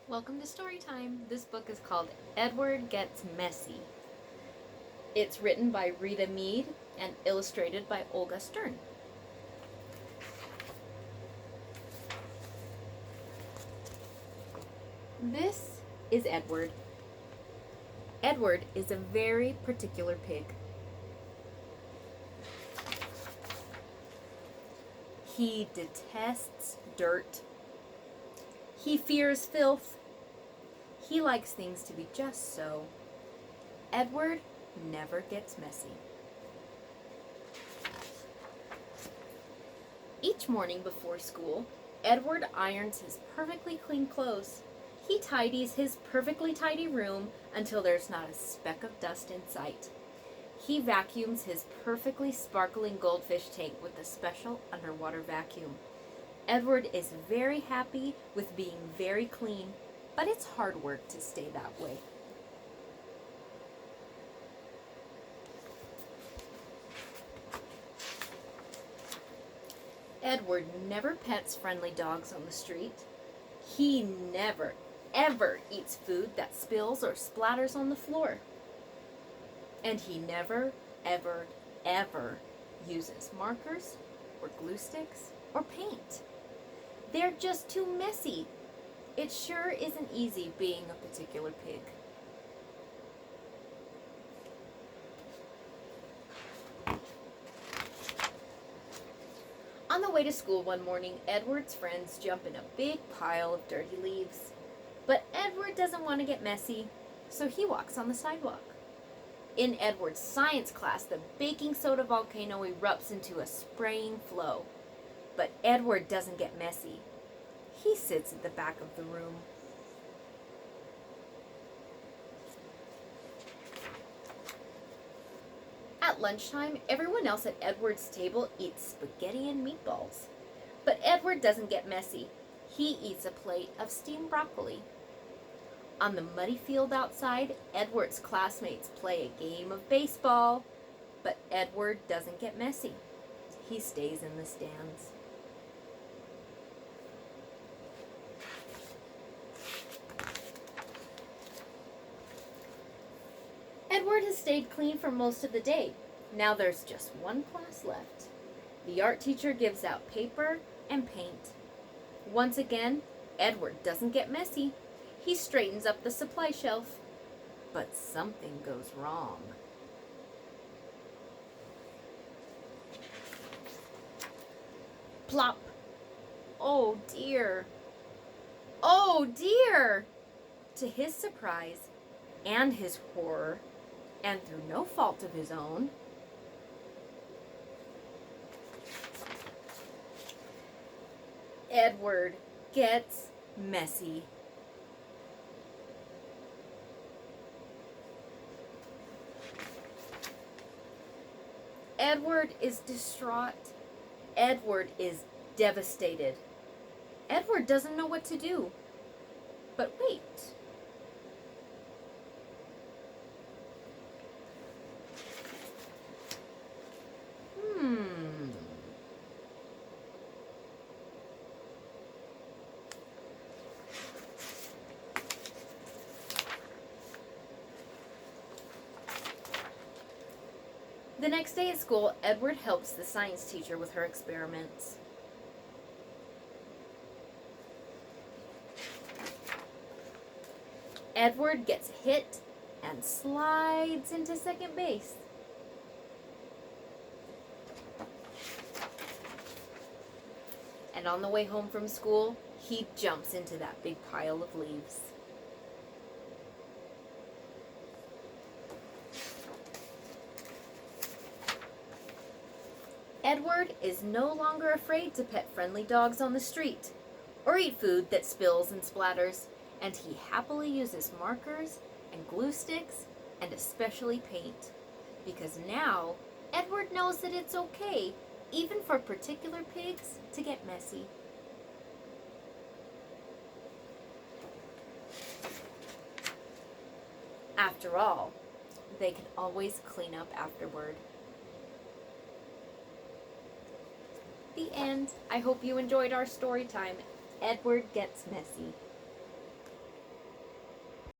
Welcome to Storytime. This book is called Edward Gets Messy. It's written by Rita Mead and illustrated by Olga Stern. This is Edward. Edward is a very particular pig. He detests dirt. He fears filth. He likes things to be just so. Edward never gets messy. Each morning before school, Edward irons his perfectly clean clothes. He tidies his perfectly tidy room until there's not a speck of dust in sight. He vacuums his perfectly sparkling goldfish tank with a special underwater vacuum. Edward is very happy with being very clean, but it's hard work to stay that way. Edward never pets friendly dogs on the street. He never, ever eats food that spills or splatters on the floor. And he never, ever, ever uses markers or glue sticks or paint. They're just too messy. It sure isn't easy being a particular pig. On the way to school one morning, Edward's friends jump in a big pile of dirty leaves. But Edward doesn't want to get messy, so he walks on the sidewalk. In Edward's science class, the baking soda volcano erupts into a spraying flow. But Edward doesn't get messy. He sits at the back of the room. At lunchtime, everyone else at Edward's table eats spaghetti and meatballs. But Edward doesn't get messy. He eats a plate of steamed broccoli. On the muddy field outside, Edward's classmates play a game of baseball. But Edward doesn't get messy. He stays in the stands. Edward has stayed clean for most of the day. Now there's just one class left. The art teacher gives out paper and paint. Once again, Edward doesn't get messy. He straightens up the supply shelf. But something goes wrong. Plop! Oh dear! Oh dear! To his surprise and his horror, and through no fault of his own, Edward gets messy. Edward is distraught. Edward is devastated. Edward doesn't know what to do. But wait. The next day at school, Edward helps the science teacher with her experiments. Edward gets hit and slides into second base. And on the way home from school, he jumps into that big pile of leaves. Edward is no longer afraid to pet friendly dogs on the street or eat food that spills and splatters, and he happily uses markers and glue sticks and especially paint, because now Edward knows that it's okay, even for particular pigs, to get messy. After all, they can always clean up afterward. The end. I hope you enjoyed our story time. Edward Gets Messy.